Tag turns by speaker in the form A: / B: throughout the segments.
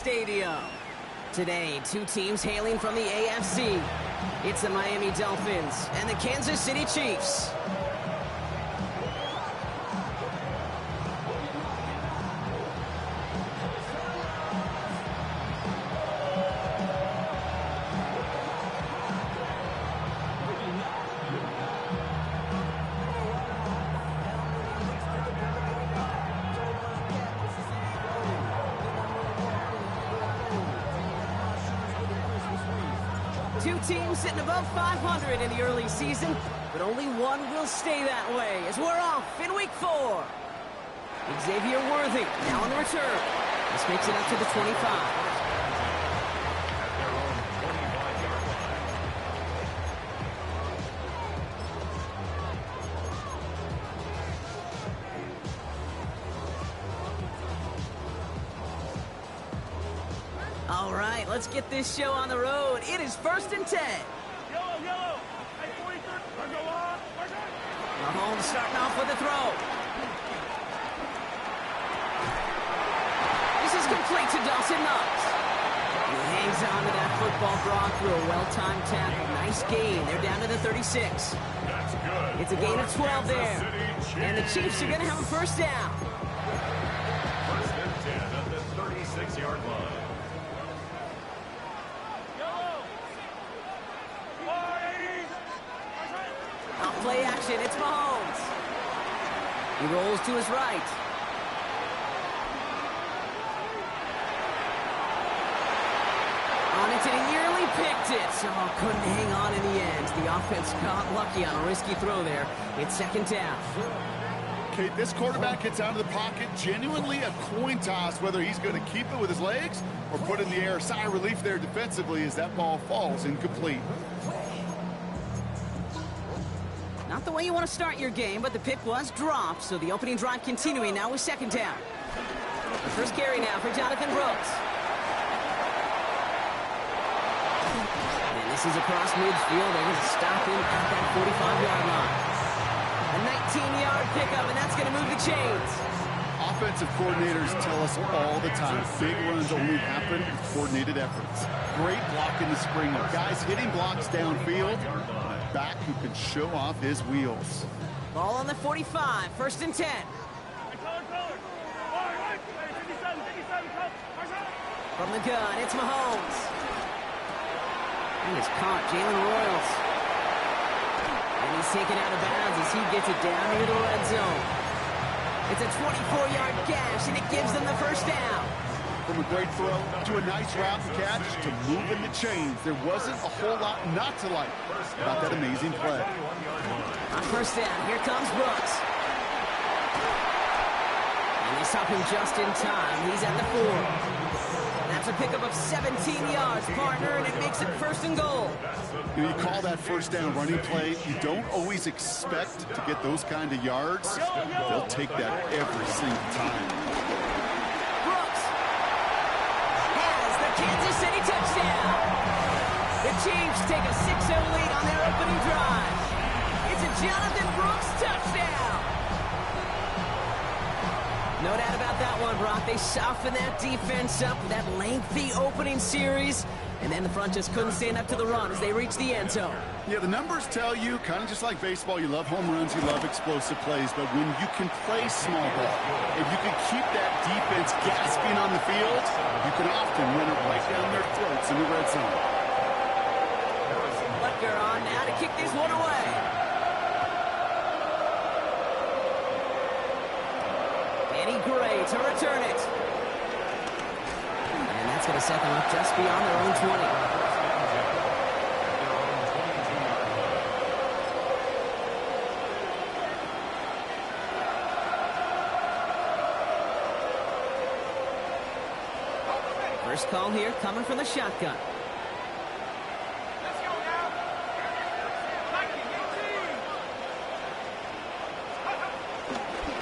A: Stadium. Today, two teams hailing from the AFC. It's the Miami Dolphins and the Kansas City Chiefs. Two teams sitting above 500 in the early season, but only one will stay that way as we're off in week 4. Xavier Worthy now on the return. This makes it up to the 25. All right, let's get this show on the road. It is 1st and 10. Mahomes starting off with a throw. This is complete to Dawson Knox. He hangs on to that football brought through a well-timed tackle. Nice gain. They're down to the 36.
B: That's good.
A: It's a gain of 12 there. And the Chiefs are going to have a first down.
B: 1st and 10 at the 36-yard line.
A: Play action, it's Mahomes. He rolls to his right. On it, and he nearly picked it. So couldn't hang on in the end. The offense got lucky on a risky throw there. It's 2nd down.
C: Okay, this quarterback gets out of the pocket. Genuinely a coin toss whether he's going to keep it with his legs or put it in the air. Sigh of relief there defensively as that ball falls incomplete.
A: Not the way you want to start your game, but the pick was dropped, so the opening drive continuing now with 2nd down. The first carry now for Jonathan Brooks. And this is across midfield. They're going to stop him at that 45-yard line. A 19-yard pickup, and that's going to move the chains.
C: Offensive coordinators tell us all the time, big runs only happen with coordinated efforts. Great block in the spring. Guys hitting blocks downfield. Back who can show off his wheels.
A: Ball on the 45, 1st and 10. From the gun, it's Mahomes. And it's caught, Jalen Royals. And he's taken out of bounds as he gets it down near the red zone. It's a 24-yard gash, and it gives them the first down.
C: From a great throw to a nice route and catch to moving the chains. There wasn't a whole lot not to like about that amazing play.
A: On 1st down, here comes Brooks. And they stop him just in time. He's at the 4. That's a pickup of 17 yards, partner, and it makes it 1st and goal.
C: You call that 1st down running play. You don't always expect to get those kind of yards. They'll take that every single time.
A: Kansas City touchdown. The Chiefs take a 6-0 lead on their opening drive. It's a Jonathan Brooks touchdown. No doubt about that one, Brock. They softened that defense up with that lengthy opening series, and then the front just couldn't stand up to the run as they reached the end zone.
C: Yeah, the numbers tell you, kind of just like baseball, you love home runs, you love explosive plays, but when you can play small ball, if you can keep that defense gasping on the field, you can often run it right down their throats in the red zone.
A: Butker on now to kick this one away. Eddie Gray to return it. And that's going to set them up just beyond their own 20. First call here coming from the shotgun.
D: Let's go now.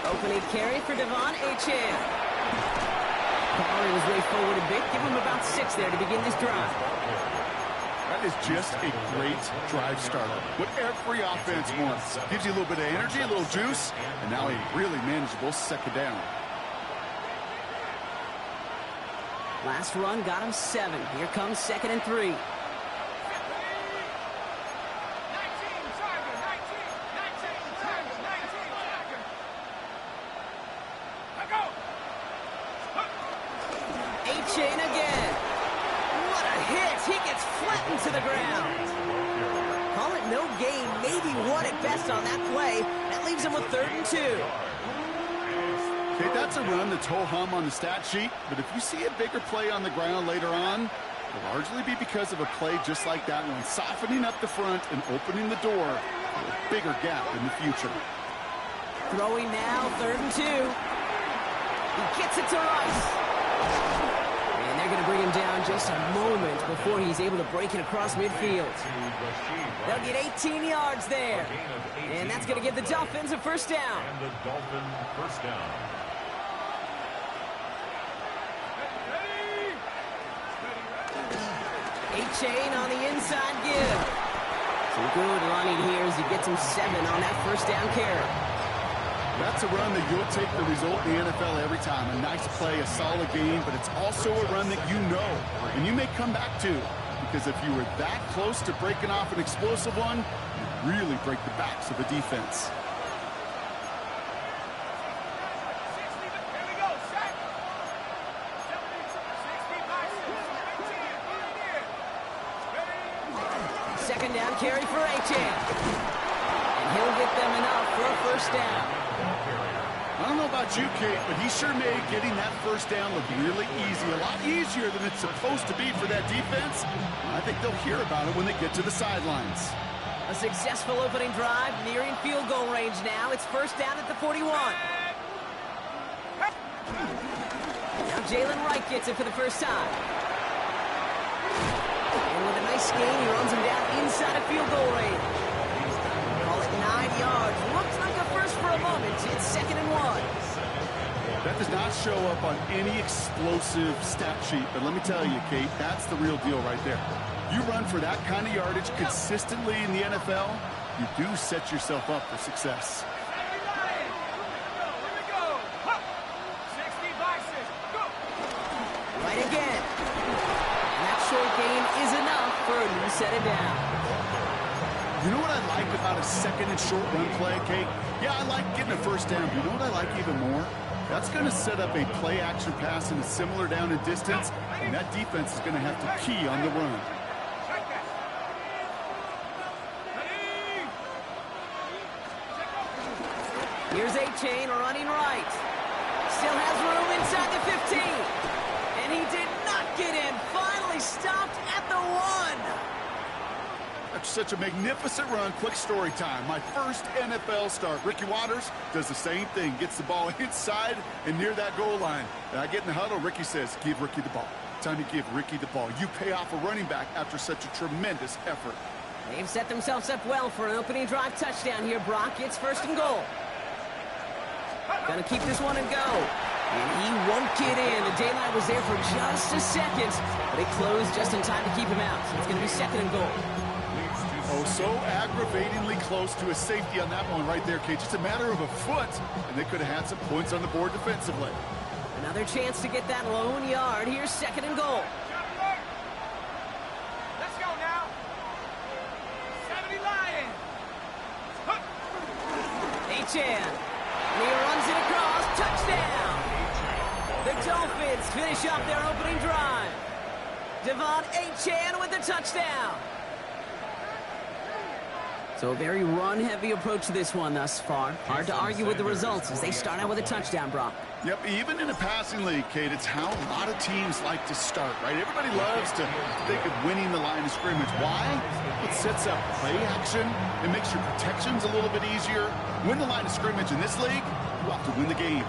A: Opening carry for Devon Achane. Pollard was way forward a bit. Give him about 6 there to begin this drive.
C: That is just a great drive starter. What every offense wants. Gives you a little bit of energy, a little juice, and now a really manageable 2nd down.
A: Last run got him 7. Here comes 2nd and 3. A-Chain again. What a hit. He gets flattened to the ground. Call it no gain, maybe 1 at best on that play. That leaves him with 3rd and 2.
C: Okay, that's a run that's ho-hum on the stat sheet, but if you see a bigger play on the ground later on, it'll largely be because of a play just like that one, softening up the front and opening the door for a bigger gap in the future.
A: Throwing now, 3rd and 2. He gets it to Rice. And they're going to bring him down just a moment before he's able to break it across midfield. They'll get 18 yards there. And that's going to give the Dolphins a first down.
B: And the Dolphins first down.
A: A-Chain on the inside give. Some good running here as he gets him 7 on that first down carry.
C: That's a run that you'll take the result in the NFL every time. A nice play, a solid game, but it's also a run that you know and you may come back to. Because if you were that close to breaking off an explosive one, you really break the backs of the defense.
A: Second down carry for A-Chain. And he'll get them enough for a first down.
C: I don't know about you, Kate, but he sure made getting that first down look really easy. A lot easier than it's supposed to be for that defense. I think they'll hear about it when they get to the sidelines.
A: A successful opening drive, nearing field goal range now. It's first down at the 41. Now Jalen Wright gets it for the first time. And with a nice gain, he runs him down inside of field goal range. Call it 9 yards. Looks like a first for a moment. It's 2nd and 1.
C: That does not show up on any explosive stat sheet, but let me tell you, Kate, that's the real deal right there. You run for that kind of yardage consistently in the NFL, you do set yourself up for success.
A: Right again. And that short gain is enough for a new set it down.
C: You know what I like about a 2nd and short run play, Kate? Yeah, I like getting a first down, but you know what I like even more? That's going to set up a play-action pass in a similar down and distance, and that defense is going to have to key on the run.
A: Here's A-Chain running right. Still has room inside the 15. And he did not get in. Finally stopped at the 1.
C: That's such a magnificent run. Quick story time. My first NFL start. Ricky Watters does the same thing. Gets the ball inside and near that goal line. And I get in the huddle. Ricky says, give Ricky the ball. Time to give Ricky the ball. You pay off a running back after such a tremendous effort.
A: They've set themselves up well for an opening drive touchdown here, Brock. It's 1st and goal. Gonna keep this one and go. And he won't get in. The daylight was there for just a second, but it closed just in time to keep him out. So it's gonna be 2nd and goal.
C: Oh, so aggravatingly close to a safety on that one right there, Kate. Just a matter of a foot, and they could have had some points on the board defensively.
A: Another chance to get that lone yard. Here's 2nd and goal.
D: Let's go now. 70 Lions.
A: A-Chan. And he runs it across. Touchdown. The Dolphins finish up their opening drive. Devon A-Chan with the touchdown. So a very run-heavy approach to this one thus far. Hard to argue with the results as they start out with a touchdown, Brock.
C: Yep, even in a passing league, Kate, it's how a lot of teams like to start, right? Everybody loves to think of winning the line of scrimmage. Why? It sets up play action. It makes your protections a little bit easier. Win the line of scrimmage in this league, you have to win the game.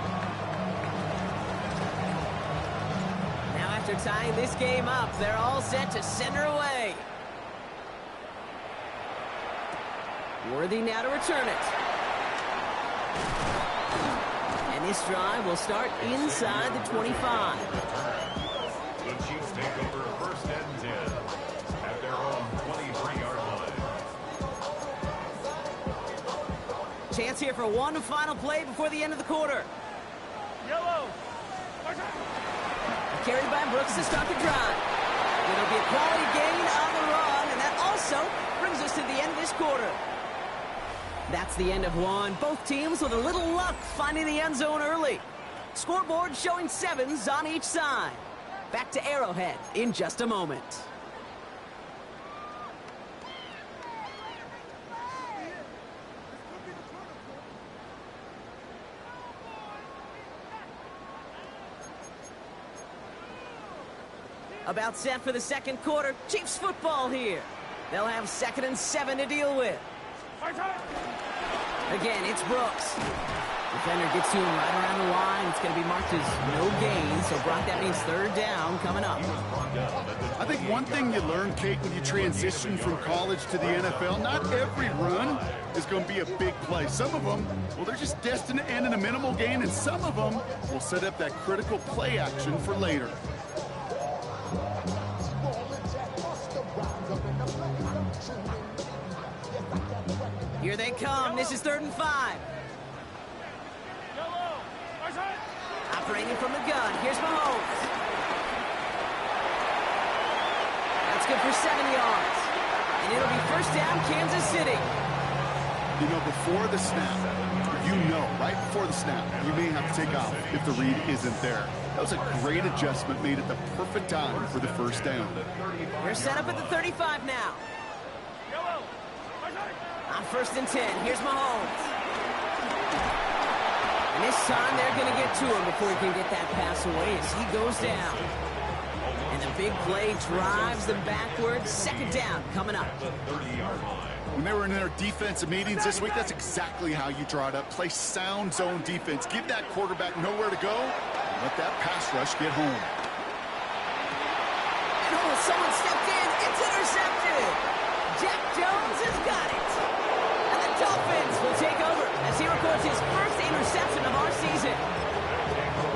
A: Now after tying this game up, they're all set to send her away. Worthy now to return it. And this drive will start inside the 25.
B: The Chiefs take over 1st and 10 at their own 23-yard line.
A: Chance here for one final play before the end of the quarter.
D: Yellow.
A: A carried by Brooks to start the drive. It'll be a quality gain on the run, and that also brings us to the end of this quarter. That's the end of one. Both teams with a little luck finding the end zone early. Scoreboard showing 7s on each side. Back to Arrowhead in just a moment. About set for the second quarter. Chiefs football here. They'll have 2nd and 7 to deal with. Again, it's Brooks. Defender gets to him right around the line. It's going to be marked as no gain. So, Brock, that means 3rd down coming up.
C: I think one thing you learn, Kate, when you transition from college to the NFL, not every run is going to be a big play. Some of them, well, they're just destined to end in a minimal gain, and some of them will set up that critical play action for later.
A: Here they come. This is 3rd and 5. Operating from the gun. Here's Mahomes. That's good for 7 yards. And it'll be 1st down, Kansas City.
C: You know, before the snap, right before the snap, you may have to take off if the read isn't there. That was a great adjustment made at the perfect time for the 1st down.
A: They're set up at the 35 now. On 1st and 10, here's Mahomes. And this time they're going to get to him before he can get that pass away as he goes down. And the big play drives them backwards. 2nd down coming up.
C: When they were in their defensive meetings this week, that's exactly how you draw it up. Play sound zone defense. Give that quarterback nowhere to go. And let that pass rush get home.
A: And someone stepped in. It's intercepted. Jack Jones has got it. And the Dolphins will take over as he records his 1st interception of our season.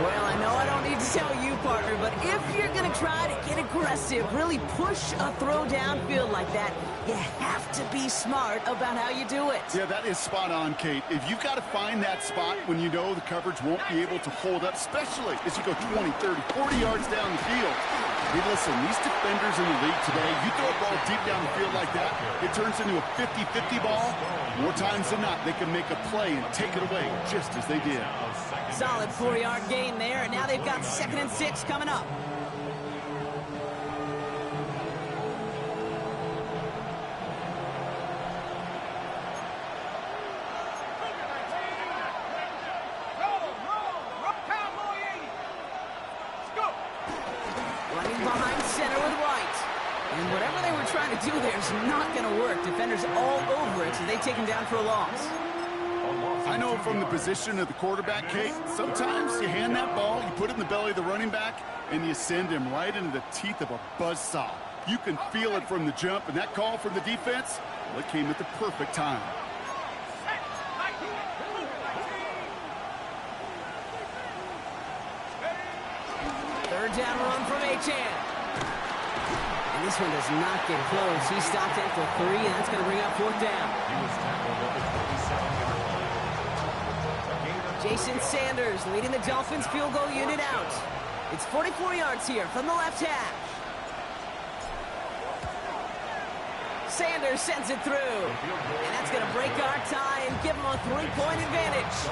A: Well, I know I don't need to tell you, partner, but if you're going to try to get aggressive, really push a throw downfield like that, you have to be smart about how you do it.
C: Yeah, that is spot on, Kate. If you've got to find that spot when you know the coverage won't be able to hold up, especially as you go 20, 30, 40 yards down the field. Hey, listen, these defenders in the league today, you throw a ball deep down the field like that, it turns into a 50-50 ball. More times than not, they can make a play and take it away just as they did.
A: Solid 4-yard gain there, and now they've got 2nd and 6 coming up. Running behind center with White. And whatever they were trying to do there is not going to work. Defenders all over it, so they take him down for a loss.
C: I know from the position of the quarterback, Kate, sometimes you hand that ball, you put it in the belly of the running back, and you send him right into the teeth of a buzzsaw. You can feel it from the jump, and that call from the defense, well, it came at the perfect time.
A: Third down run from Achane. And this one does not get close. He stopped after 3, and that's going to bring up 4th down. Jason Sanders leading the Dolphins field goal unit out. It's 44 yards here from the left hash. Sanders sends it through. And that's going to break our tie and give him a 3-point advantage.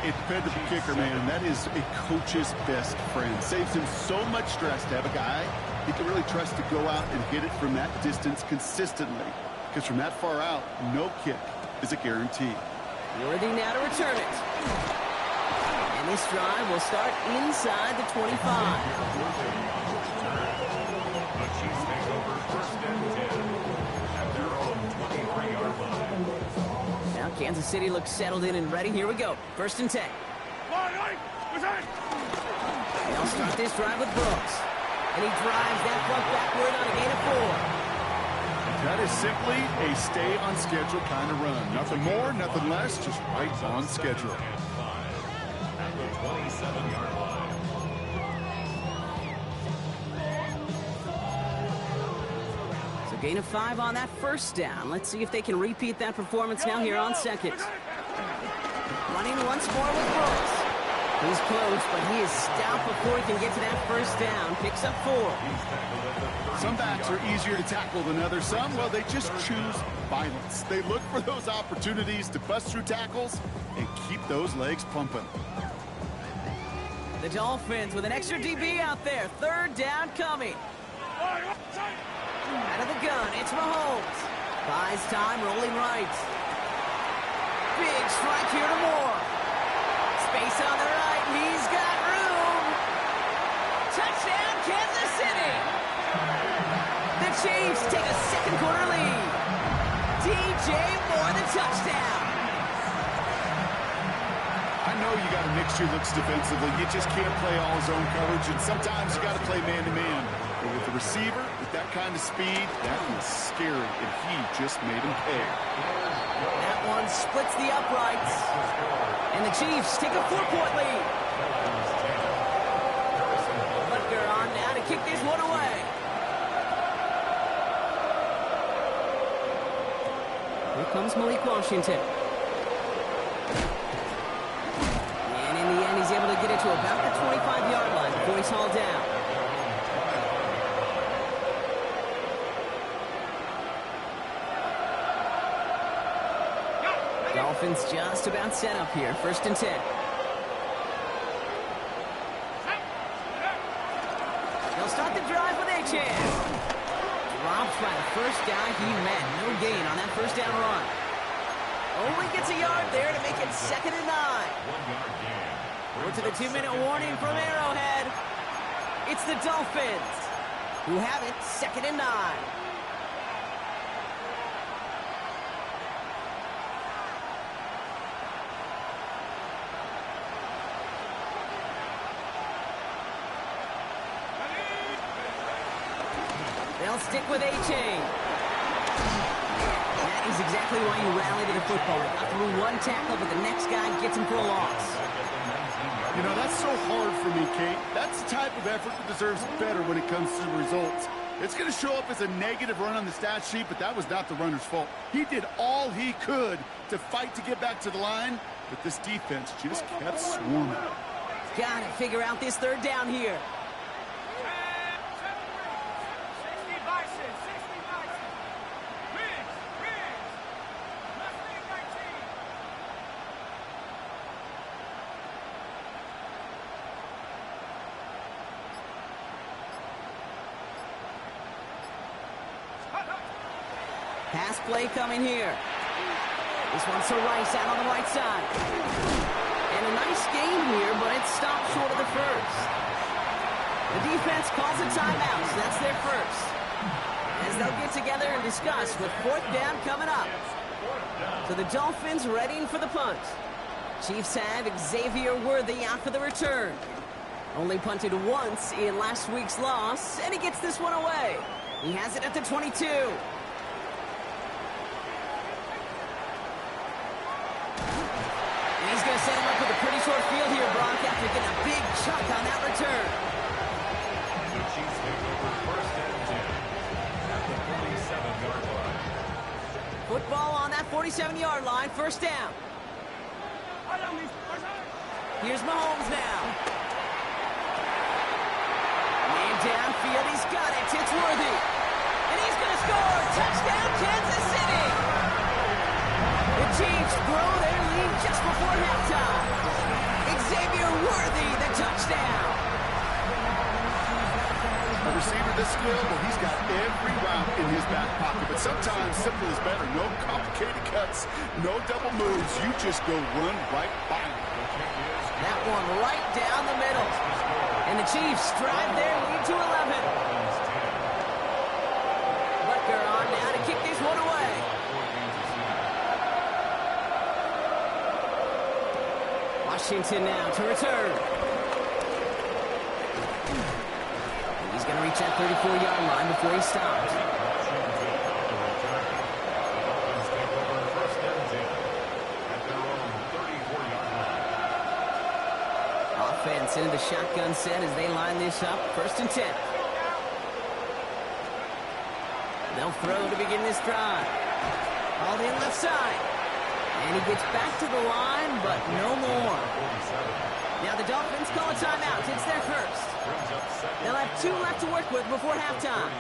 C: A dependable kicker, man. That is a coach's best friend. Saves him so much stress to have a guy he can really trust to go out and hit it from that distance consistently. Because from that far out, no kick is a guarantee.
A: Worthy now to return it. And this drive will start inside the 25.
B: The Chiefs take over 1st and 10 at their own 23-yard line.
A: Now Kansas City looks settled in and ready. Here we go. 1st and 10. They'll start this drive with Brooks. And he drives that front backward on a gain of 4.
C: That is simply a stay-on-schedule kind of run. Nothing more, nothing less, just right on schedule.
B: At the 27-yard line.
A: So gain of 5 on that 1st down. Let's see if they can repeat that performance now here on 2nd. Running once more with Brooks. He's close, but he is stopped before he can get to that first down. Picks up 4.
C: Some backs are easier to tackle than others. Some, well, they just choose violence. They look for those opportunities to bust through tackles and keep those legs pumping.
A: The Dolphins with an extra DB out there. 3rd down coming. Out of the gun, it's Mahomes. Buys time, rolling right. Big strike here to Moore. Space on the right, he's got room. Touchdown, Kansas City. The Chiefs take a second quarter lead. DJ Moore, the touchdown.
C: I know you got to mix your looks defensively. You just can't play all zone coverage, and sometimes you got to play man-to-man. But with the receiver, with that kind of speed, that was scary, and he just made him pay.
A: That one splits the uprights. And the Chiefs take a 4-point lead. Butker on now to kick this one away. Here comes Malik Washington. And in the end, he's able to get it to about the 25-yard line before he's hauled down. Dolphins just about set up here. 1st and 10. They'll start the drive with a chance. Dropped by the first guy he met. No gain on that first down run. Only gets a yard there to make it 2nd and 9. We're to the 2-minute warning from Arrowhead. It's the Dolphins who have it 2nd and 9. They'll stick with A-Chain. That is exactly why you rally to the football. Got through one tackle, but the next guy gets him for a loss.
C: You know, that's so hard for me, Kate. That's the type of effort that deserves better when it comes to the results. It's going to show up as a negative run on the stat sheet, but that was not the runner's fault. He did all he could to fight to get back to the line, but this defense just kept swarming.
A: Got to figure out this 3rd down here. Pass play coming here. This one's to Rice out on the right side. And a nice game here, but it stopped short of the first. The defense calls a timeout, so that's their first. As they'll get together and discuss with 4th down coming up. So the Dolphins readying for the punt. Chiefs have Xavier Worthy out for the return. Only punted once in last week's loss, and he gets this one away. He has it at the 22. He's going to set him up with a pretty short field here, Brock, after getting a big chunk on that return.
B: The Chiefs take over 1st and 10 at the 47-yard line.
A: Football on that 47-yard line, 1st down. Here's Mahomes now. Man downfield, he's got it. It's Worthy. And he's going to score. Touchdown, Kansas City. The Chiefs grow their lead just before halftime. Xavier Worthy, the touchdown.
C: A receiver this skilled, well, he's got every route in his back pocket. But sometimes simple is better. No complicated cuts, no double moves. You just go run right by him.
A: That one right down the middle. And the Chiefs drive their lead to 11. Butker on now to kick this one away. Washington now to return. He's going to reach that 34-yard line before he stops. Offense into the shotgun set as they line this up. 1st and 10. They'll throw to begin this drive. All in left side. And he gets back to the line, but no more. Now the Dolphins call a timeout. It's their first. They'll have 2 left to work with before halftime.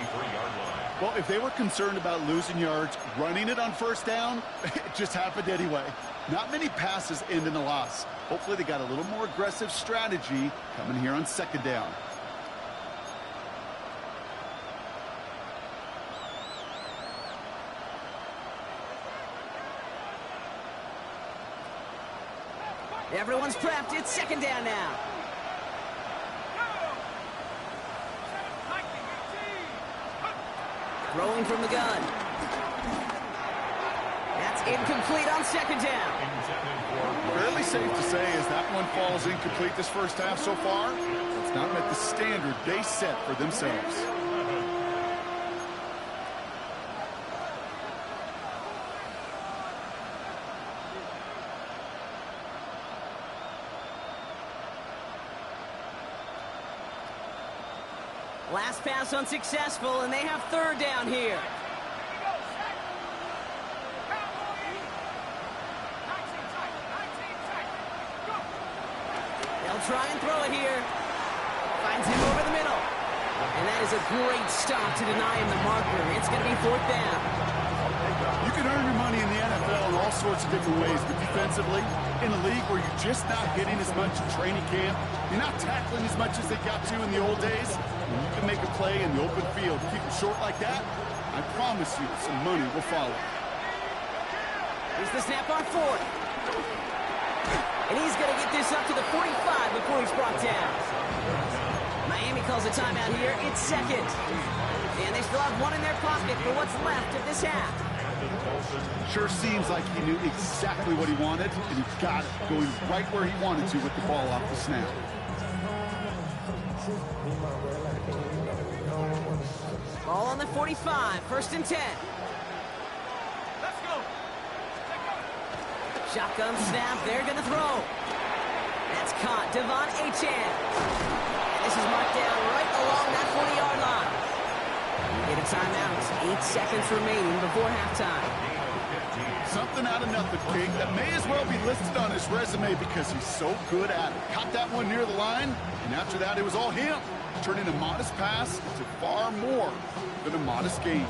C: Well, if they were concerned about losing yards, running it on first down, it just happened anyway. Not many passes end in a loss. Hopefully they got a little more aggressive strategy coming here on second down.
A: Everyone's prepped. It's second down now. Throwing from the gun. That's incomplete on second down.
C: Fairly safe to say as that one falls incomplete this first half so far, it's not met the standard they set for themselves.
A: Last pass unsuccessful, and they have third down here. They'll try and throw it here. Finds him over the middle. And that is a great stop to deny him the marker. It's going to be fourth down.
C: You can earn your money in the NFL in all sorts of different ways, but defensively, in a league where you're just not getting as much in training camp, you're not tackling as much as they got to in the old days, when you can make a play in the open field, keep it short like that, I promise you some money will follow.
A: Here's the snap on fourth. And he's going to get this up to the 45 before he's brought down. Miami calls a timeout here. It's second. And they still have one in their pocket for what's left of this half.
C: Sure seems like he knew exactly what he wanted, and he got it, going right where he wanted to with the ball off the snap.
A: Ball on the 45, first and 10.
D: Let's go.
A: Shotgun snap, they're going to throw. That's caught, Devon Achane. And this is marked down right along that 40-yard line. We get a timeout, 8 seconds remaining before halftime.
C: Something out of nothing, King. That may as well be listed on his resume because he's so good at it. Caught that one near the line, and after that, it was all him. Turning a modest pass to far more than a modest gain.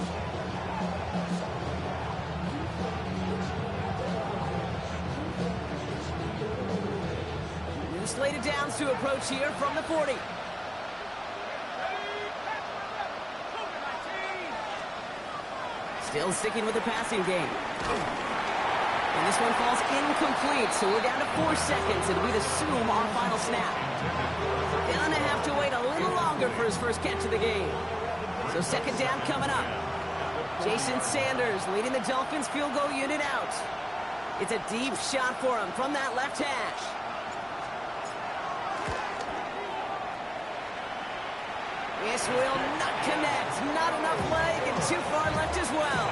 A: New slated downs to approach here from the 40. Still sticking with the passing game. And this one falls incomplete, so we're down to 4 seconds, and we'd assume our final snap. Gonna have to wait a little longer for his first catch of the game. So second down coming up. Jason Sanders leading the Dolphins field goal unit out. It's a deep shot for him from that left hash. This will not connect. Not enough leg and too far left as well.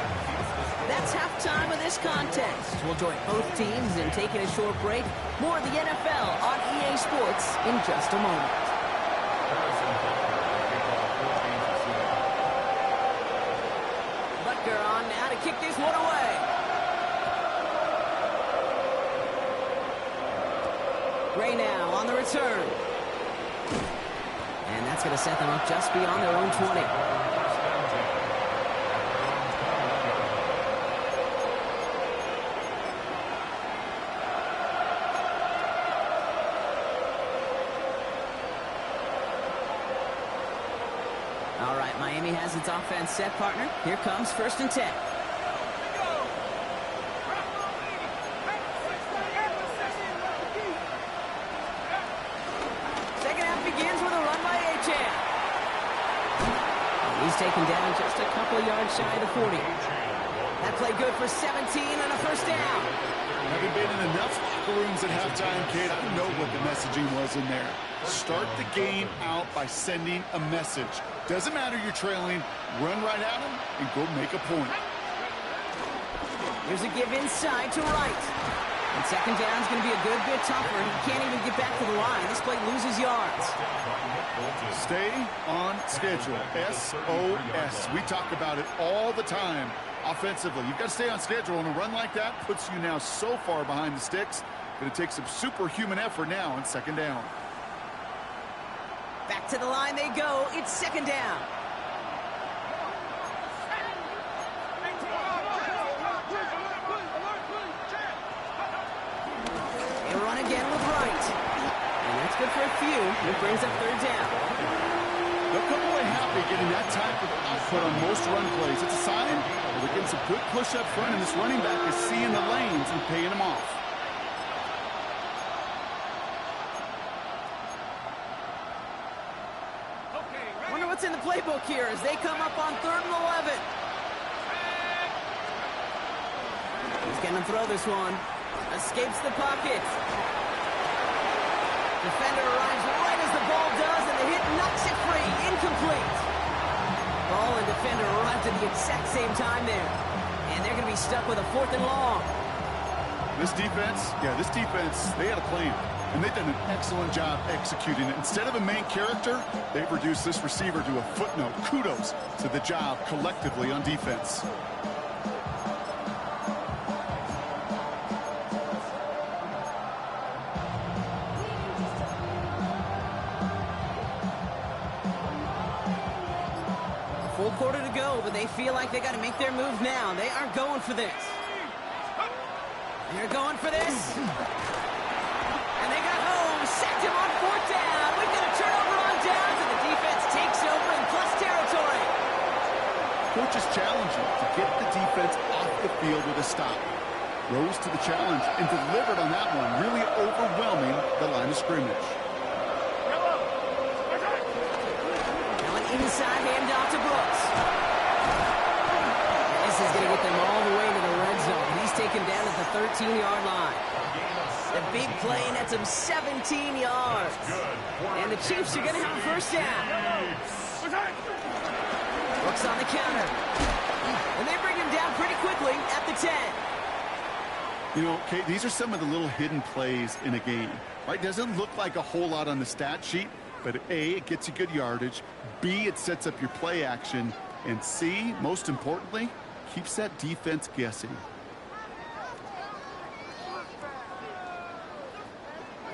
A: That's halftime of this contest. We'll join both teams in taking a short break. More of the NFL on EA Sports in just a moment. Butker on now to kick this one away. Gray now on the return. And that's going to set them up just beyond their own 20. All right, Miami has its offense set, partner. Here comes first and 10. Second half begins with a run by Achane. He's taken down just a couple of yards shy of the 40. That play good for 17 and a first down.
C: Having been in enough locker rooms at halftime, Kate, I know what the messaging was in there. Start the game out by sending a message. Doesn't matter you're trailing, run right at him and go make a point.
A: Here's a give inside to right. And second down is going to be a good bit tougher. He can't even get back to the line. This play loses yards.
C: Stay on schedule. SOS. We talk about it all the time offensively. You've got to stay on schedule, and a run like that puts you now so far behind the sticks, Going to take some superhuman effort now on second down.
A: Back to the line they go. It's second down. They run again with Wright. And that's good for a few. It brings up third down.
C: They'll come away happy getting that type of output on most run plays. It's a sign that they're getting some good push up front, and this running back is seeing the lanes and paying them off.
A: Wonder what's in the playbook here as they come up on 3rd and 11. He's going to throw this one. Escapes the pocket. Defender arrives right as the ball does, and the hit knocks it free. Incomplete. Ball and defender arrived at the exact same time there. And they're going to be stuck with a 4th and long.
C: This defense, they had a plan. And they've done an excellent job executing it. Instead of a main character, they've reduced this receiver to a footnote. Kudos to the job collectively on defense.
A: Full quarter to go, but they feel like they got to make their move now. They are going for this. They're going for this. And they got home. Sacked him on 4th down. We've got a turnover on downs, and the defense takes over in plus territory.
C: Coaches challenge you to get the defense off the field with a stop. Rose to the challenge and delivered on that one, really overwhelming the line of scrimmage.
A: Now an inside handoff to Brooks. This is going to get them all the way to the red zone. He's taken down at the 13-yard line. The big play nets him 17 yards. And the Chiefs are going to have a first down. Brooks on the counter. And they bring him down pretty quickly at the 10.
C: You know, Kate, these are some of the little hidden plays in a game. Right? Doesn't look like a whole lot on the stat sheet, but A, it gets you good yardage. B, it sets up your play action. And C, most importantly, keeps that defense guessing.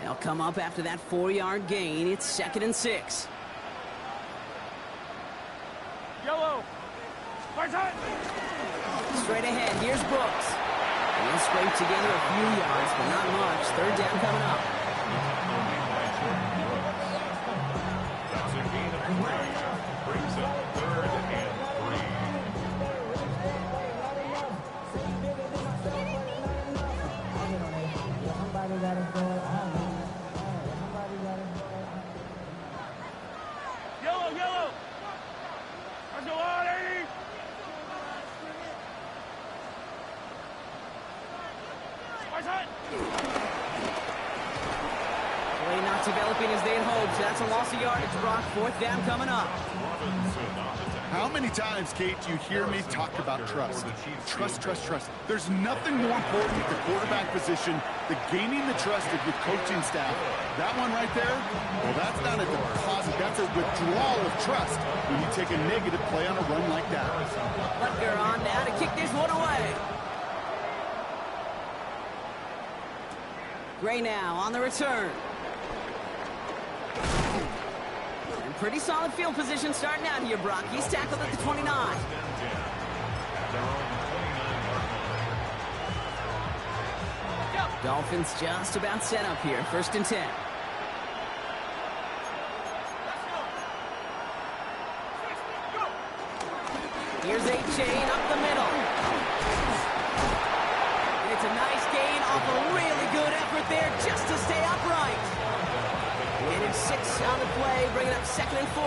A: They'll come up after that 4-yard gain. It's 2nd and 6.
D: Yellow.
A: Straight ahead, here's Brooks. And he'll scrape together a few yards, but not much. 3rd down coming up.
B: That's a gain of 3. Brings up 3rd and 3.
D: Yellow. Let's go on, 80.
A: Play not developing as they had hoped. So that's a loss of yardage, Brock. 4th down coming up.
C: How many times, Kate, do you hear me talk about trust? Trust. There's nothing more important at the quarterback position than gaining the trust of your coaching staff. That one right there, well, that's not a deposit. That's a withdrawal of trust when you take a negative play on a run like that.
A: Butker on now to kick this one away. Gray now on the return. And pretty solid field position starting out here, Brock. He's tackled at the 29. Dolphins just about set up here. 1st and 10. Here's a chain up the middle. And it's a nice gain off a really good effort there just to stay upright. And it's 6 on the play, bringing up 2nd and 4.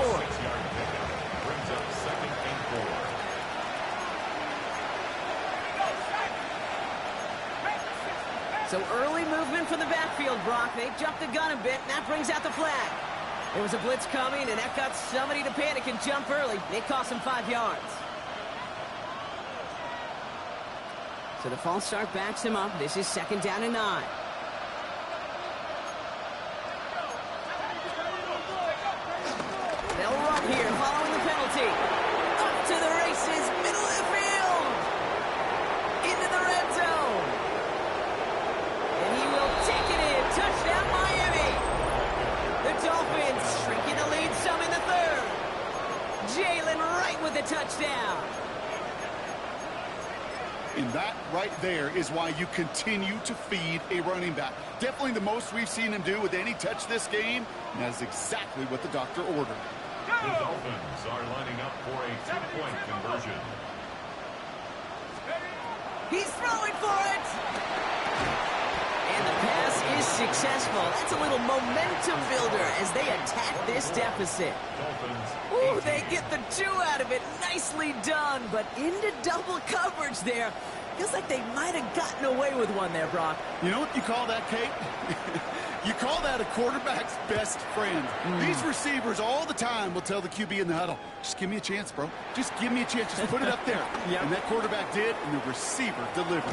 B: Brings up 2nd and 4.
A: So early movement from the backfield, Brock. They jumped the gun a bit, and that brings out the flag. There was a blitz coming, and that got somebody to panic and jump early. It cost them 5 yards. So the false start backs him up. This is 2nd down and 9. They'll run here following the penalty. Up to the races, middle of the field. Into the red zone. And he will take it touchdown.
C: And that right there is why you continue to feed a running back. Definitely the most we've seen him do with any touch this game, and that is exactly what the doctor ordered.
B: The Dolphins are lining up for a two-point conversion.
A: He's throwing for it. And the pass is successful. That's a little momentum builder as they attack this deficit. Ooh, they get the 2 out of it. Nicely done, but into double coverage there. Feels like they might have gotten away with one there, Brock.
C: You know what you call that, Kate? You call that a quarterback's best friend. These receivers all the time will tell the QB in the huddle, just give me a chance, bro. Just give me a chance. Just put it up there.
A: Yep.
C: And that quarterback did, and the receiver delivers.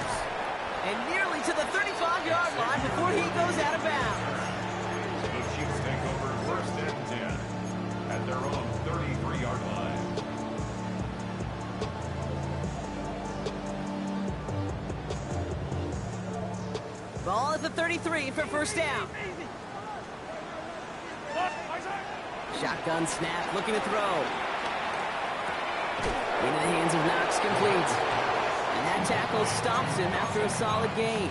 A: And nearly to the 35-yard line before he goes out of bounds.
B: The Chiefs take over first and 10 at their own 33-yard line.
A: Ball at the 33 for first down. Shotgun snap, looking to throw. Into the hands of Knox, complete. And that tackle stops him after a solid gain.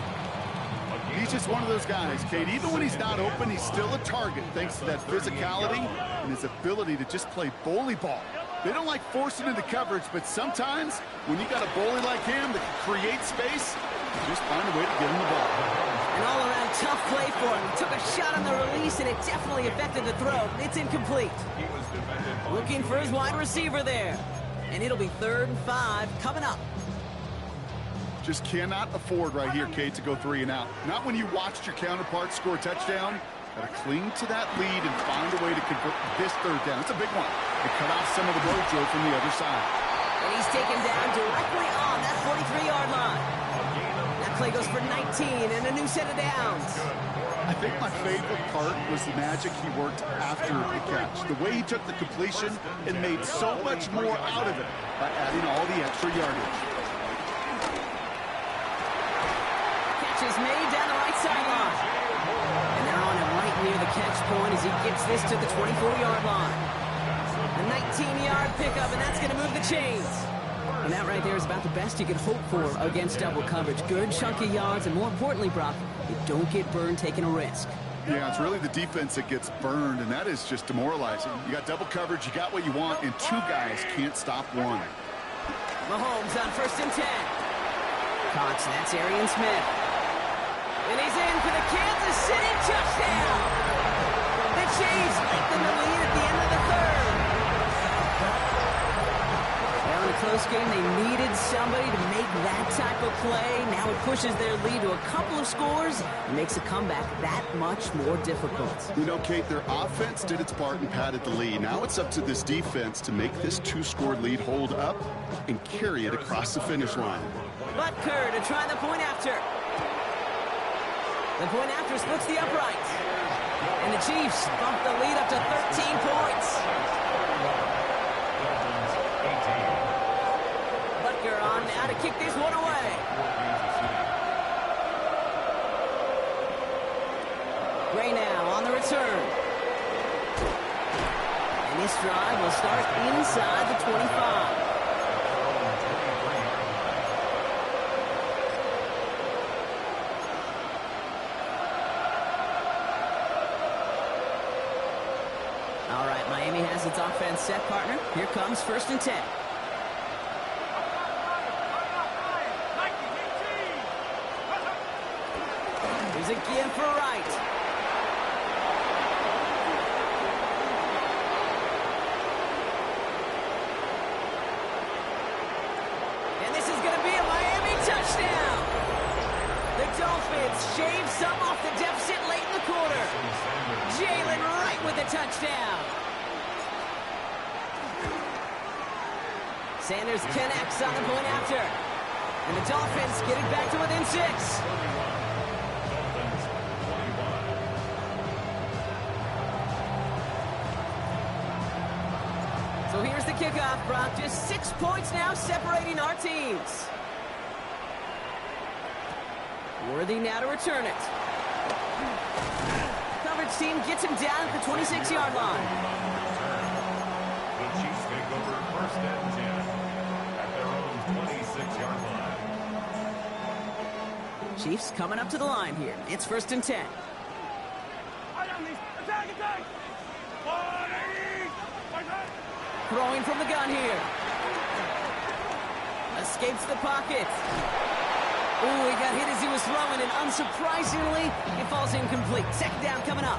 C: He's just one of those guys, Kate. Even when he's not open, he's still a target thanks to that physicality and his ability to just play bully ball. They don't like forcing into coverage, but sometimes when you got a bully like him that can create space, you just find a way to get him the ball.
A: An all-around tough play for him. He took a shot on the release, and it definitely affected the throw. It's incomplete. Looking for his wide receiver there. And it'll be 3rd and 5 coming up.
C: Just cannot afford right here, Kate, to go 3 and out. Not when you watched your counterpart score a touchdown. Got to cling to that lead and find a way to convert this 3rd down. It's a big one. To cut off some of the mojo from the other side.
A: And he's taken down directly on that 43-yard line. That play goes for 19 and a new set of downs.
C: I think my favorite part was the magic he worked after the catch. The way he took the completion and made so much more out of it by adding all the extra yardage.
A: Catch is made down the right sideline. And they're on him right near the catch point as he gets this to the 24-yard line. A 19-yard pickup, and that's going to move the chains. And that right there is about the best you could hope for against double coverage. Good chunky yards, and more importantly, Brock, you don't get burned taking a risk.
C: Yeah, it's really the defense that gets burned, and that is just demoralizing. You got double coverage, you got what you want, and 2 guys can't stop one.
A: Mahomes on 1st and 10. Cox, that's Arian Smith. And he's in for the Kansas City touchdown. The Chiefs lengthen the lead at the end of the 3rd. Well, in a close game, they needed somebody to make that type of play. Now it pushes their lead to a couple of scores and makes a comeback that much more difficult.
C: You know, Kate, their offense did its part and padded the lead. Now it's up to this defense to make this 2-score lead hold up and carry it across the finish line.
A: Butker to try the point after. The point after splits the uprights. And the Chiefs bump the lead up to 13 points. Butker on now to kick this one away. Gray now on the return. And this drive will start inside the 25. All right, Miami has its offense set, partner. Here comes 1st and 10. Here's again for Wright. And this is going to be a Miami touchdown. The Dolphins shave some off the deficit late in the quarter. Jalen Wright with a touchdown. Sanders connects on the point after. And the Dolphins get it back to within 6. So here's the kickoff, Brock. Just 6 points now separating our teams. Worthy now to return it. Coverage team gets him down at the 26-yard line.
B: The Chiefs take over 1st and 10
A: Chiefs coming up to the line here. It's 1st and 10.
D: Attack, attack! 180!
A: Throwing from the gun here. Escapes the pocket. Ooh, he got hit as he was throwing, and unsurprisingly, it falls incomplete. 2nd down coming up.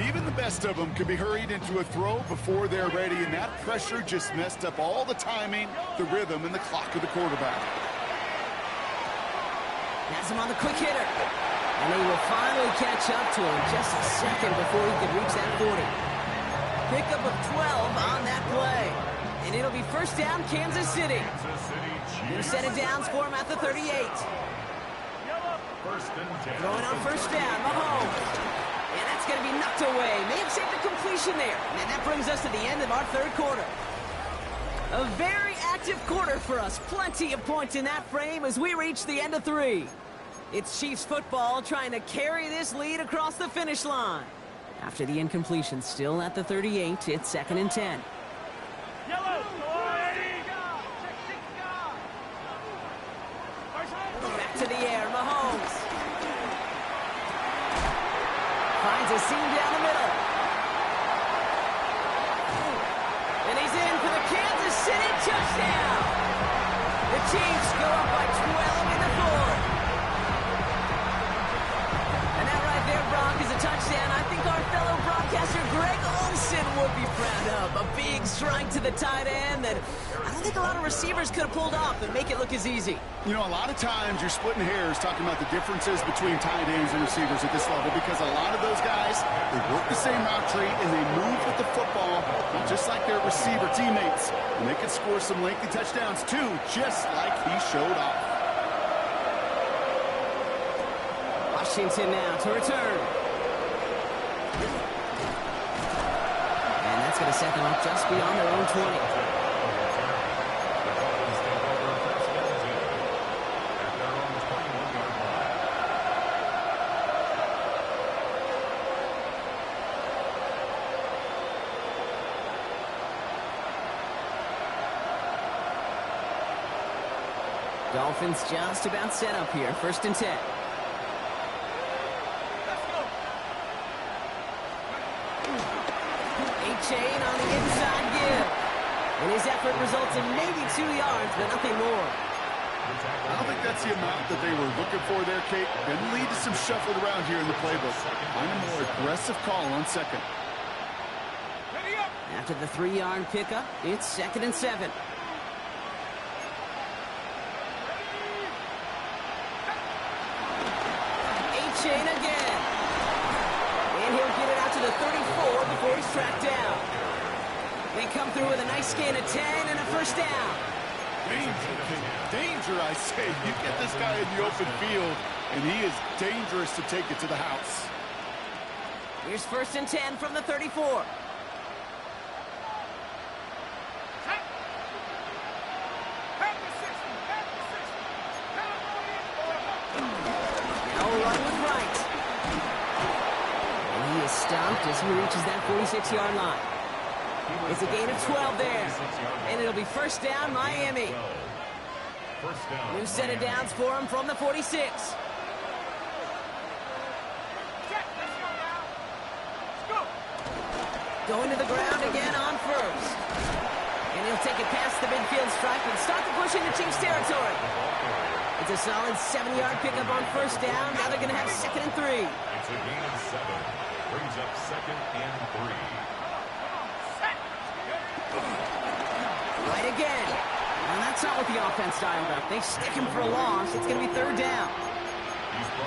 C: Even the best of them could be hurried into a throw before they're ready, and that pressure just messed up all the timing, the rhythm, and the clock of the quarterback.
A: Has him on the quick hitter. And he will finally catch up to him just a second before he could reach that 40. Pickup of 12 on that play. And it'll be 1st down, Kansas City. New set of downs for him at the 38.
B: 1st and 10.
A: Throwing on 1st down, Mahomes. And that's going to be knocked away. May have saved a completion there. And that brings us to the end of our 3rd quarter. A very active quarter for us. Plenty of points in that frame as we reach the end of 3. It's Chiefs football trying to carry this lead across the finish line. After the incompletion, still at the 38, it's 2nd and 10.
D: Yellow!
A: Back to the air, Mahomes. Finds a seam down the middle. And he's in for the Kansas City touchdown. The Chiefs go up by 12 in the 4th. And that right there, Brock, is a touchdown. I think our fellow broadcaster Greg Olsen would be proud of. A big strike to the tight end that I don't think a lot of receivers could have pulled off and make it look as easy.
C: You know, a lot of times you're splitting hairs talking about the differences between tight ends and receivers at this level because a lot of those guys, they work the same route tree and they move with the football just like their receiver teammates. And they can score some lengthy touchdowns too, just like he showed off.
A: Washington now to return. And that's going to set them up just beyond their own 20. Dolphins just about set up here. 1st and 10. A-Chain on the inside give. And his effort results in maybe 2 yards, but nothing more.
C: I don't think that's the amount that they were looking for there, Kate. Going to lead to some shuffling around here in the playbook. Find a more aggressive call on 2nd.
A: After the 3-yard pickup, it's 2nd and 7. A-Chain again. And he'll get it out to the 34 before he's tracked down. They come through with a nice gain of 10 and a 1st down.
C: Danger, I say. You get this guy in the open field, and he is dangerous to take it to the house.
A: Here's 1st and 10 from the 34. Now run with right. And he is stopped as he reaches that 46-yard line. It's a gain of 12 there. And it'll be 1st down, Miami. New set of downs for him from the 46. Going to the ground again on 1st. And he'll take it past the midfield stripe and start the push into Chiefs territory. It's a solid 7-yard pickup on 1st down. Now they're going to have 2nd and 3.
B: It's a gain of 7. Brings up 2nd and 3.
A: Right again. And that's not what the offense dialed up. They stick him for a loss. It's going to be 3rd down.
C: I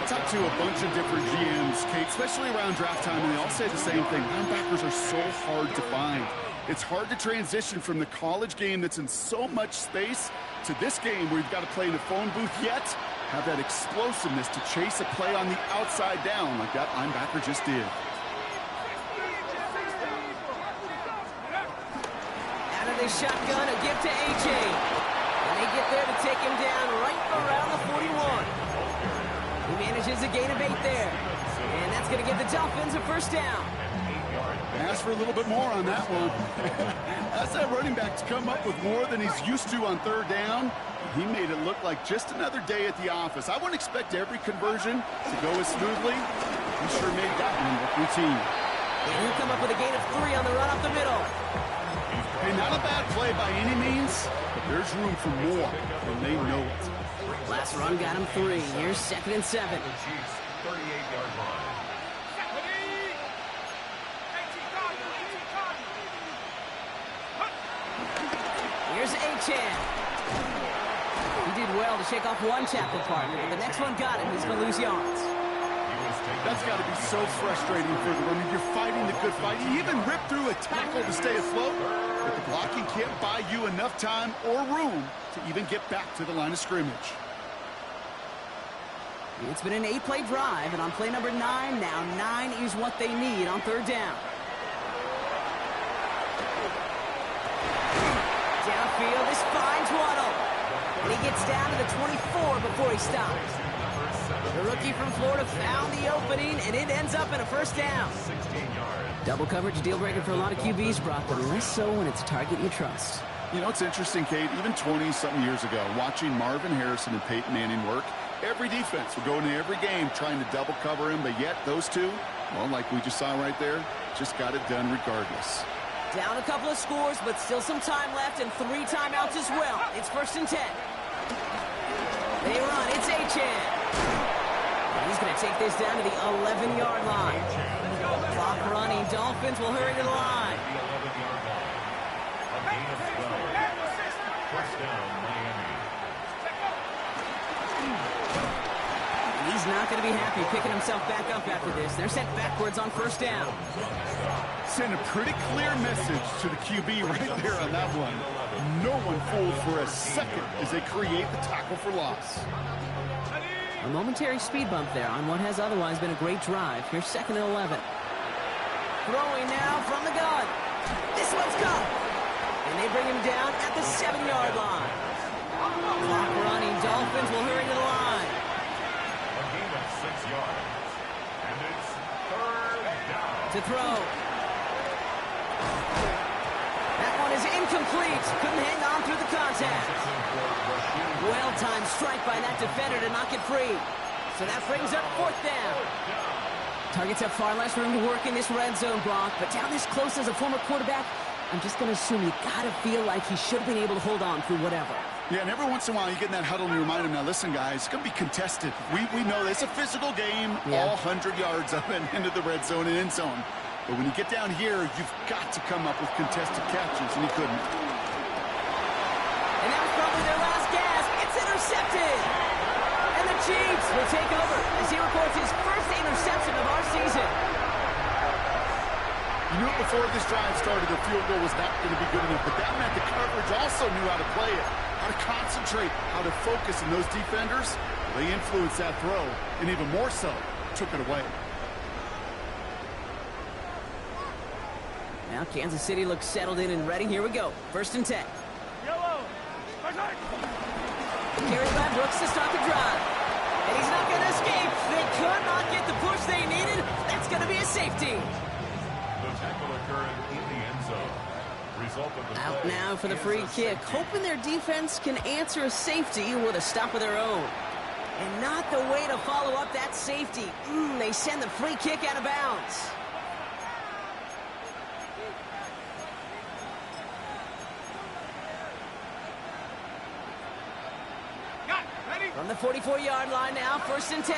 C: talked to a bunch of different GMs, Kate, especially around draft time, and they all say the same thing. Linebackers are so hard to find. It's hard to transition from the college game that's in so much space to this game where you've got to play in a phone booth, yet have that explosiveness to chase a play on the outside down like that linebacker just did.
A: Out of the shotgun, a give to A.J. And they get there to take him down right around the 41. He manages a gain of 8 there. And that's going to give the Dolphins a 1st down.
C: Ask for a little bit more on that one. That's that running back to come up with more than he's used to on third down. He made it look like just another day at the office. I wouldn't expect every conversion to go as smoothly. He sure made that one look routine.
A: And he'll come up with a gain of 3 on the run up the middle.
C: Hey, not a bad play by any means, but there's room for more, and they know it.
A: Last run got him 3. Here's 2nd and 7.
B: Chiefs 38-yard line.
A: Here's Achan. He did well to shake off one tackle partner, but the next one got him. He's going to lose yards.
C: That's got to be so frustrating for the runner. You're fighting the good fight. You even rip through a tackle to stay afloat, but the blocking can't buy you enough time or room to even get back to the line of scrimmage.
A: It's been an 8-play drive, and on play number 9, now 9 is what they need on third down. Downfield, this finds Waddle. And he gets down to the 24 before he stops. The rookie from Florida found the opening, and it ends up in a first down.
B: 16 yards.
A: Double coverage deal breaker for a lot of QBs, Brock, but less so when it's a target you trust.
C: You know, it's interesting, Kate, even 20-something years ago, watching Marvin Harrison and Peyton Manning work, every defense would go into every game trying to double cover him, but yet those two, well, like we just saw right there, just got it done regardless.
A: Down a couple of scores, but still some time left and 3 timeouts as well. It's 1st and 10. They run. It's Achan. He's going to take this down to the 11-yard line. Clock running. Dolphins will hurry to the line.
B: The 11-yard line. A gain of 12. First down, Miami.
A: He's not going to be happy picking himself back up after this. They're sent backwards on 1st down.
C: Send a pretty clear message to the QB right there on that one. No one fooled for a second as they create the tackle for loss.
A: A momentary speed bump there on what has otherwise been a great drive. Here's 2nd and 11. Throwing now from the gun. This one's gone. And they bring him down at the 7-yard line. Clock running. Dolphins will hurry to the line.
B: A gain of 6 yards. And it's 3rd down.
A: To throw. That one is incomplete. Couldn't hang on through the contact. Well-timed strike by that defender to knock it free. So that brings up 4th down. Targets have far less room to work in this red zone, Brock, but down this close as a former quarterback, I'm just going to assume you got to feel like he should have been able to hold on through whatever.
C: Yeah, and every once in a while you get in that huddle and you remind him, now listen, guys, it's going to be contested. We know it's a physical game, all 100 yards up and into the red zone and end zone. But when you get down here, you've got to come up with contested catches, and he couldn't.
A: And that was probably their last gasp. It's intercepted. And the Chiefs will take over as he records his first interception of our season.
C: You knew it before this drive started, the field goal was not going to be good enough, but that meant the coverage also knew how to play it, how to concentrate, how to focus, and those defenders, they influenced that throw, and even more so, took it away.
A: Now Kansas City looks settled in and ready. Here we go. 1st and 10.
D: Yellow.
A: Carried by Brooks to start the drive. And he's not going to escape. They could not get the push they needed. That's going to be a safety.
B: The tackle occurred in the end zone. Result of the
A: Out
B: play,
A: now for the free
B: Kansas
A: kick,
B: City.
A: hoping their defense can answer a safety with a stop of their own. And not the way to follow up that safety. They send the free kick out of bounds. From the 44-yard line now, 1st and 10.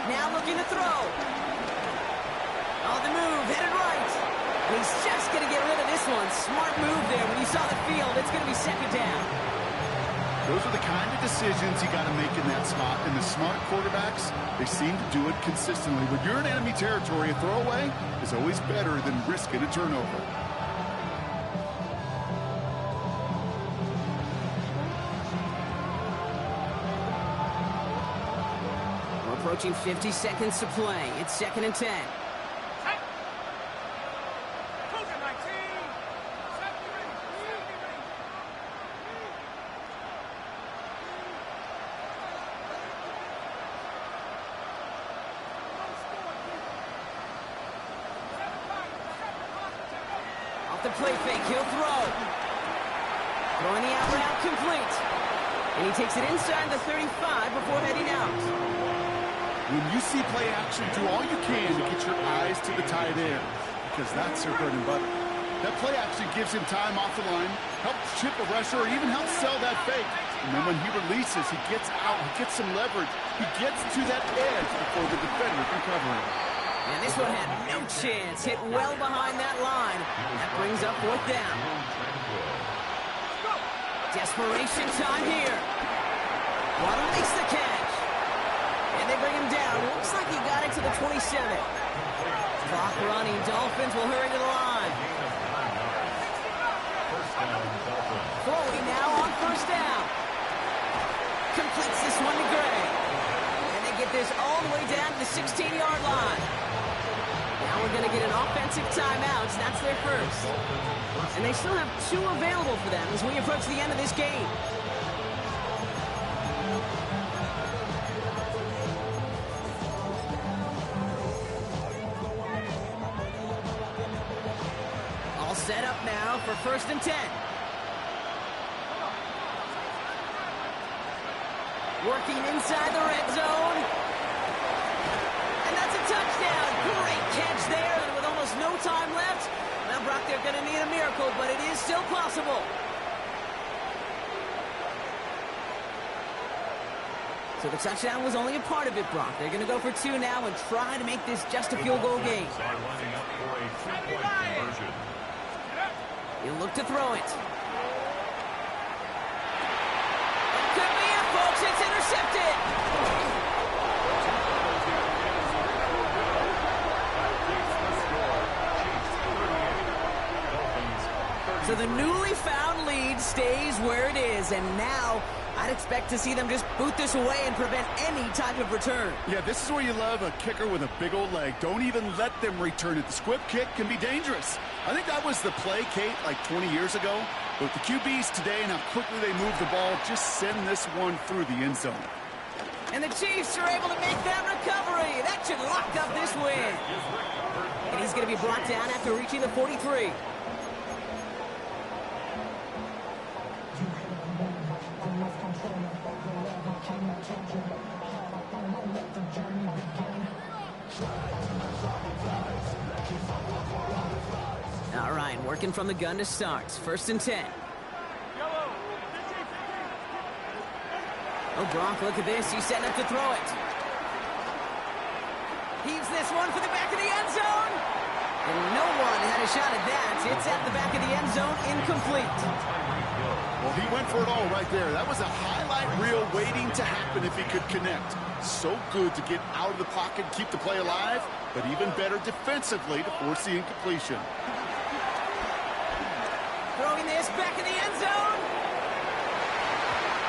A: Now looking to throw. On the move, headed right. And he's just going to get rid of this one. Smart move there. When you saw the field, it's going to be 2nd down.
C: Those are the kind of decisions you got to make in that spot. And the smart quarterbacks, they seem to do it consistently. When you're in enemy territory, a throwaway is always better than risking a turnover.
A: We're approaching 50 seconds to play. It's 2nd and 10. the play fake. He'll throw. Throwing the out route complete. And he takes it inside the 35 before heading out.
C: When you see play action, do all you can to get your eyes to the tight end, because that's their bread and butter. That play action gives him time off the line, helps chip a rusher, or even helps sell that fake. And then when he releases, he gets out, he gets some leverage. He gets to that edge before the defender can cover him.
A: And this one had no chance. Hit well behind that line. That brings up fourth down. Desperation time here. Waddle makes the catch. And they bring him down. Looks like he got it to the 27. Clock running. Dolphins will hurry to the line. Throwing now on first down. Completes this one to Gray. And they get this all the way down to the 16-yard line. Now we're going to get an offensive timeout. That's their first. And they still have 2 available for them as we approach the end of this game. All set up now for 1st and 10. Working inside the red zone. And that's a touchdown. Great catch there, and with almost no time left. Well, Brock, they're going to need a miracle, but it is still possible. So the touchdown was only a part of it, Brock. They're going to go for 2 now and try to make this just a field goal game. He'll look to throw it. It could be it, folks. It's intercepted. So the newly found lead stays where it is, and now I'd expect to see them just boot this away and prevent any type of return.
C: Yeah, this is where you love a kicker with a big old leg. Don't even let them return it. The squib kick can be dangerous. I think that was the play, Kate, like 20 years ago. But the QBs today and how quickly they move the ball, just send this one through the end zone.
A: And the Chiefs are able to make that recovery. That should lock up this win. And he's going to be brought down after reaching the 43. All right, working from the gun to start. 1st and 10. Oh, Gronk, look at this. He's setting up to throw it. Heaves this one for the back of the end zone. And no one had a shot at that. It's at the back of the end zone, incomplete.
C: Well, he went for it all right there. That was a highlight reel waiting to happen if he could connect. So good to get out of the pocket, keep the play alive, but even better defensively to force the incompletion.
A: Throwing this back in the end zone.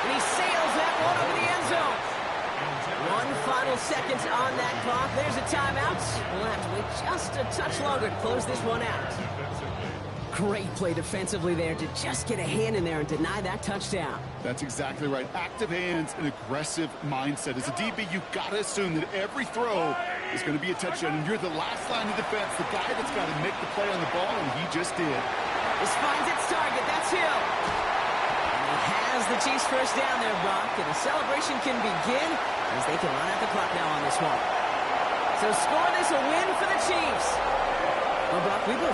A: And he sails that one over the end zone. 1 final seconds on that clock. There's a timeout. We'll have to wait just a touch longer to close this one out. Great play defensively there to just get a hand in there and deny that touchdown.
C: That's exactly right. Active hands and aggressive mindset. As a DB, you've got to assume that every throw is going to be a touchdown, and you're the last line of defense, the guy that's got to make the play on the ball, and he just did.
A: This finds its target. That's Hill. And he has the Chiefs first down there, Brock, and the celebration can begin as they can run out the clock now on this one. So score this a win for the Chiefs. Well, Brock, we